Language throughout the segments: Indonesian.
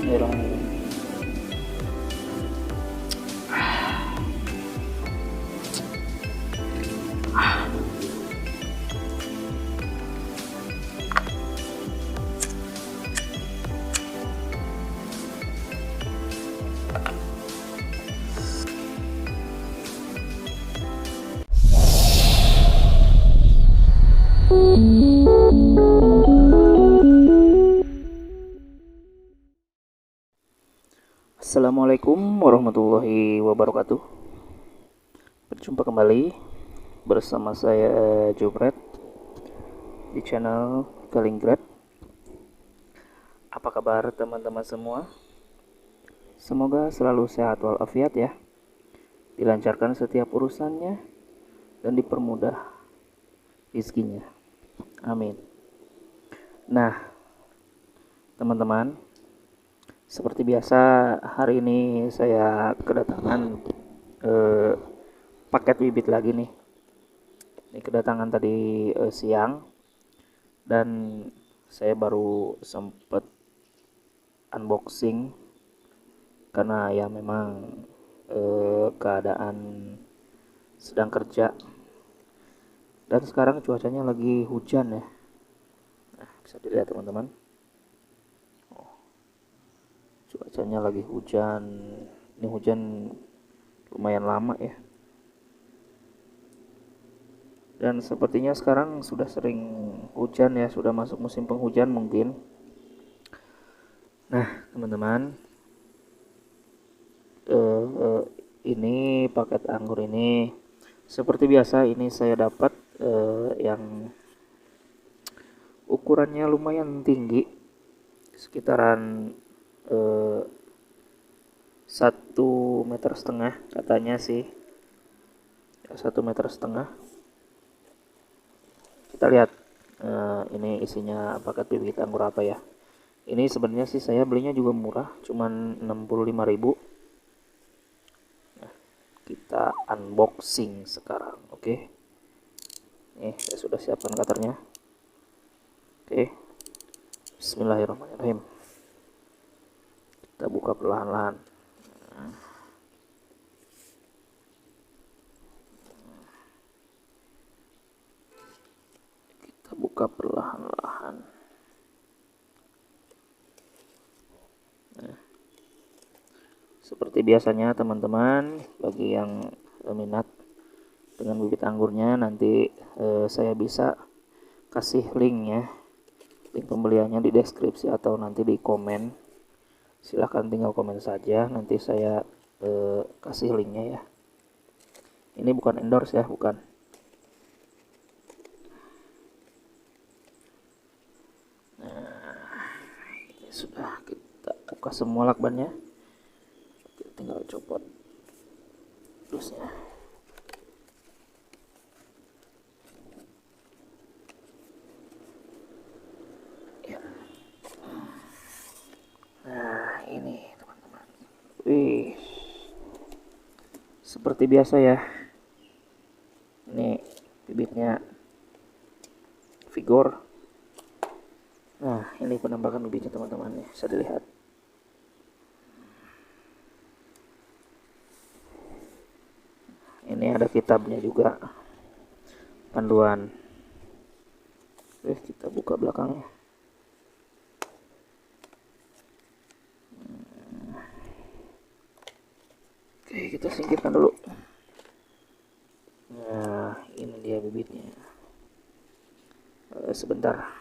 Bismillahirrahmanirrahim. Assalamualaikum warahmatullahi wabarakatuh. Berjumpa kembali bersama saya Jobret di channel Kaliningrad. Apa kabar teman-teman semua? Semoga selalu sehat walafiat ya. Dilancarkan setiap urusannya dan dipermudah rezekinya. Amin. Nah, teman-teman, seperti biasa hari ini saya kedatangan paket bibit lagi nih. Ini kedatangan tadi siang dan saya baru sempet unboxing karena ya memang keadaan sedang kerja dan sekarang cuacanya lagi hujan ya. Nah, bisa dilihat teman-teman. Cuacanya lagi hujan. Ini hujan lumayan lama ya. Dan sepertinya sekarang sudah sering hujan ya, sudah masuk musim penghujan mungkin. Nah, teman-teman, ini paket anggur ini seperti biasa ini saya dapat yang ukurannya lumayan tinggi, sekitaran 1,5 meter katanya sih, 1,5 meter. Kita lihat ini isinya paket bibit anggur apa ya. Ini sebenarnya sih saya belinya juga murah, cuman 65.000. Nah, kita unboxing sekarang, oke. Nih, saya sudah siapkan cutternya. Oke. Bismillahirrahmanirrahim. Kita buka perlahan-lahan. Kita buka perlahan-lahan. Nah, seperti biasanya teman-teman, bagi yang minat dengan bibit anggurnya, nanti saya bisa kasih linknya, link pembeliannya di deskripsi atau nanti di komen. Silahkan tinggal komen saja, nanti saya kasih linknya ya. Ini bukan endorse ya, bukan. Nah, ini sudah kita buka semua lakbannya. Tinggal copot dusnya. Ya. Nah, ini teman-teman. Wih, seperti biasa ya. Ini bibitnya Vigor. Nah, ini penampakan bibitnya teman-teman nih, bisa dilihat. Ini ada kitabnya juga, panduan. Kita buka belakangnya. Oke, kita singkirkan dulu. Nah, ini dia bibitnya. Sebentar.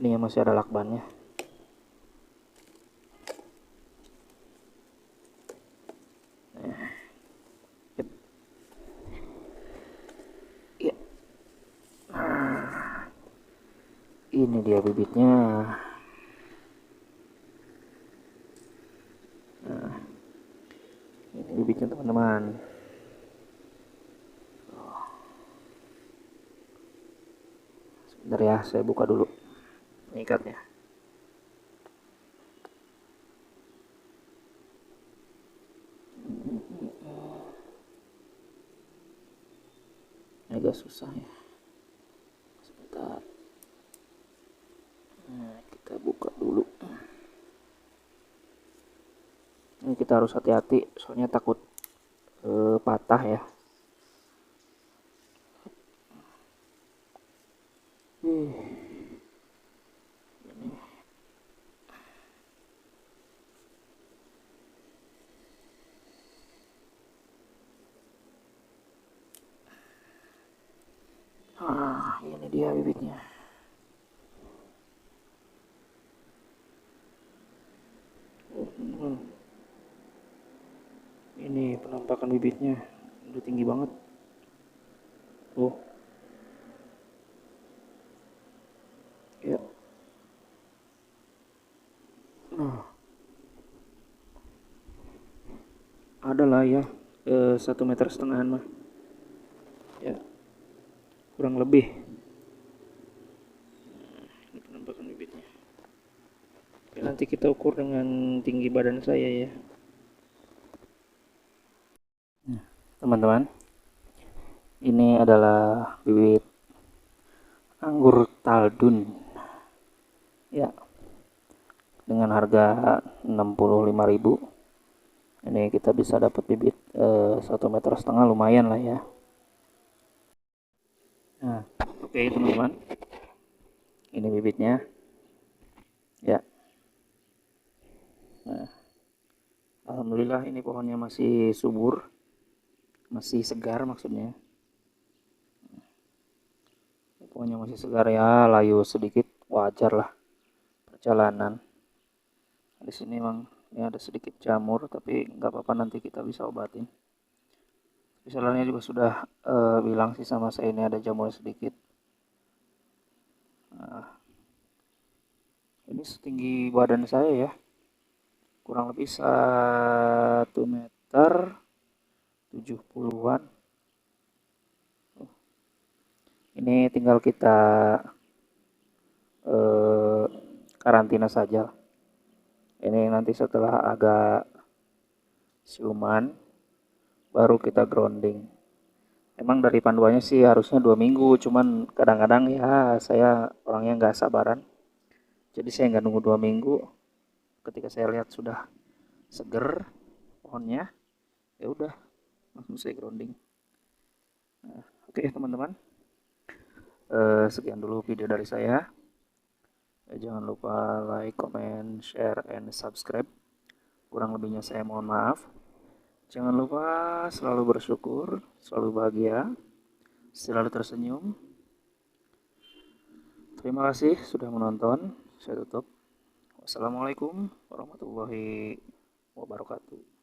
Ini masih ada lakbannya. Ya. Nah, ini dia bibitnya. Nah, ini bibitnya teman-teman. Sebentar ya, saya buka dulu ikatnya. Agak susah ya. Sebentar. Nah, kita buka dulu. Ini kita harus hati-hati soalnya takut patah ya. Ini dia bibitnya. Ini penampakan bibitnya udah tinggi banget. Tuh. Ya. Nah, ada lah ya 1,5 meter mah. Ya, kurang lebih. Ini penampakan bibitnya. Oke, nanti kita ukur dengan tinggi badan saya ya. Teman-teman, ini adalah bibit anggur taldun ya, dengan harga 65.000. Ini kita bisa dapat bibit 1,5 meter, lumayan lah ya. Nah, oke teman-teman, ini bibitnya ya. Nah, alhamdulillah ini pohonnya masih subur, masih segar maksudnya. Pohonnya masih segar ya, layu sedikit wajar lah perjalanan. Di sini memang ini ada sedikit jamur, tapi nggak apa-apa, nanti kita bisa obatin. Misalnya juga sudah bilang sih sama saya, ini ada jamur sedikit. Nah, ini setinggi badan saya ya, kurang lebih 1,70 m. Ini tinggal kita karantina saja. Ini nanti setelah agak siuman baru kita grounding. Emang dari panduannya sih harusnya 2 minggu, cuman kadang-kadang ya saya orangnya nggak sabaran, jadi saya nggak nunggu 2 minggu. Ketika saya lihat sudah seger pohonnya, ya udah langsung saya grounding. Nah, oke teman-teman, sekian dulu video dari saya. Jangan lupa like, comment, share, and subscribe. Kurang lebihnya saya mohon maaf. Jangan lupa selalu bersyukur, selalu bahagia, selalu tersenyum. Terima kasih sudah menonton. Saya tutup. Wassalamualaikum warahmatullahi wabarakatuh.